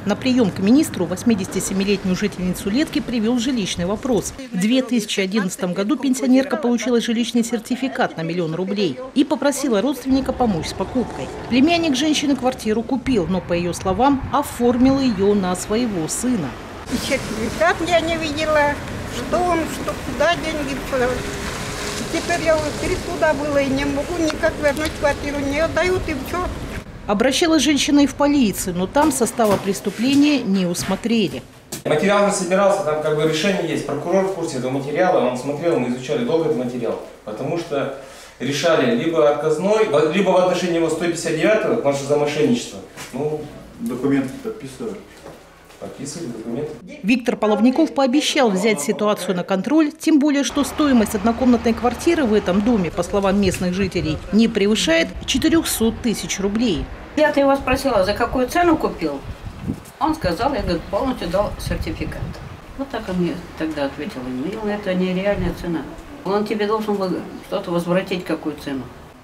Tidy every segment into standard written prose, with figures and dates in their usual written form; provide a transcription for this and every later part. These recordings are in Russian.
На прием к министру 87-летнюю жительницу Летки привел жилищный вопрос. В 2011 году пенсионерка получила жилищный сертификат на 1 000 000 рублей и попросила родственника помочь с покупкой. Племянник женщины квартиру купил, но, по ее словам, оформил ее на своего сына. Сертификат я не видела, что он, что куда деньги. Теперь я туда была и не могу никак вернуть квартиру, не отдают и все. Обращалась женщина и в полицию, но там состава преступления не усмотрели. Материал не собирался, там как бы решение есть. Прокурор в курсе этого материала, он смотрел, мы изучали долго этот материал. Потому что решали либо отказной, либо в отношении его 159-го, потому что за мошенничество. Ну, документы подписывали. Подписывали документы. Виктор Половников пообещал взять ситуацию на контроль, тем более, что стоимость однокомнатной квартиры в этом доме, по словам местных жителей, не превышает 400 000 рублей. Я-то его спросила, за какую цену купил? Он сказал, я говорю, полностью дал сертификат. Вот так он мне тогда ответил. Это нереальная цена. Он тебе должен был что-то возвратить, какую цену.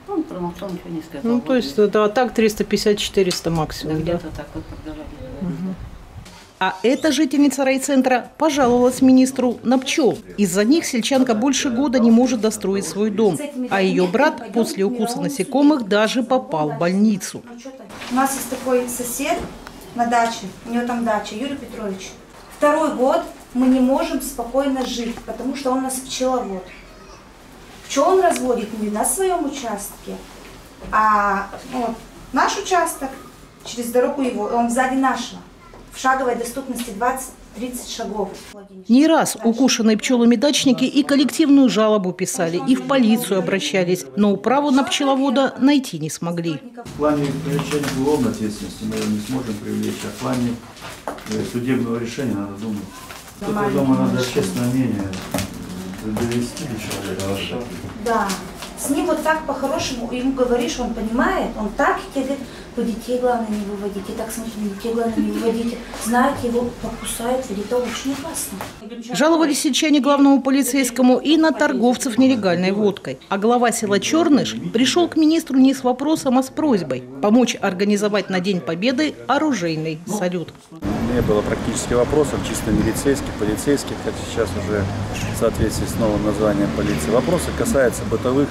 Он промолчал, ничего не сказал. Ну, то есть, да, так 350-400 максимум. Да, где-то так вот проговорили. А эта жительница райцентра пожаловалась министру на пчел. Из-за них сельчанка больше года не может достроить свой дом. А ее брат после укуса насекомых даже попал в больницу. У нас есть такой сосед на даче, у него там дача, Юрий Петрович. 2-й год мы не можем спокойно жить, потому что он у нас пчеловод. Пчел он разводит не на своем участке, а наш участок, через дорогу его, он сзади нашего. В шаговой доступности 20-30 шагов. Не раз укушенные пчелами дачники и коллективную жалобу писали, и в полицию обращались, но управу на пчеловода найти не смогли. В плане привлечения к уголовной ответственности мы ее не сможем привлечь, а в плане судебного решения надо думать. Только дома надо общественное мнение довести до человека. Да. С ним вот так по-хорошему, ему говоришь, он понимает, он так тебе говорит, вы детей главное не выводите, так смотрите, детей главное не выводите. Знаете, его покусают, ведь это очень опасно. Жаловались сельчане главному полицейскому и на торговцев нелегальной водкой. А глава села Черныш пришел к министру не с вопросом, а с просьбой помочь организовать на День Победы оружейный салют. Не было практически вопросов, чисто милицейских, полицейских, как сейчас уже в соответствии с новым названием полиции. Вопросы касаются бытовых,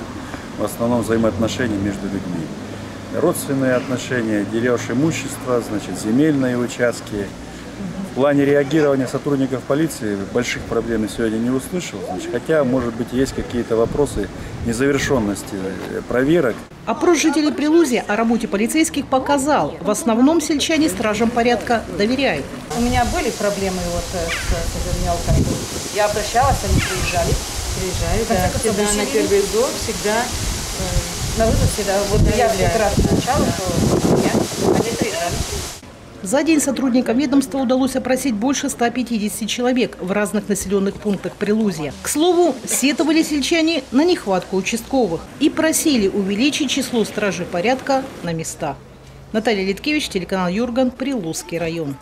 в основном взаимоотношений между людьми. Родственные отношения, дележ имущества, значит, земельные участки. В плане реагирования сотрудников полиции больших проблем я сегодня не услышал. Значит, хотя, может быть, есть какие-то вопросы незавершенности проверок. Опрос жителей Прилузья о работе полицейских показал, в основном сельчане стражам порядка доверяют. У меня были проблемы с мелкой. Я обращалась, они приезжали. Да, всегда на первый зов, всегда на вызов всегда. Вот я как раз сначала, то они приезжали. За день сотрудникам ведомства удалось опросить больше 150 человек в разных населенных пунктах Прилузья. К слову, сетовали сельчане на нехватку участковых и просили увеличить число стражей порядка на местах. Наталья Литкевич, телеканал Юрган, Прилузский район.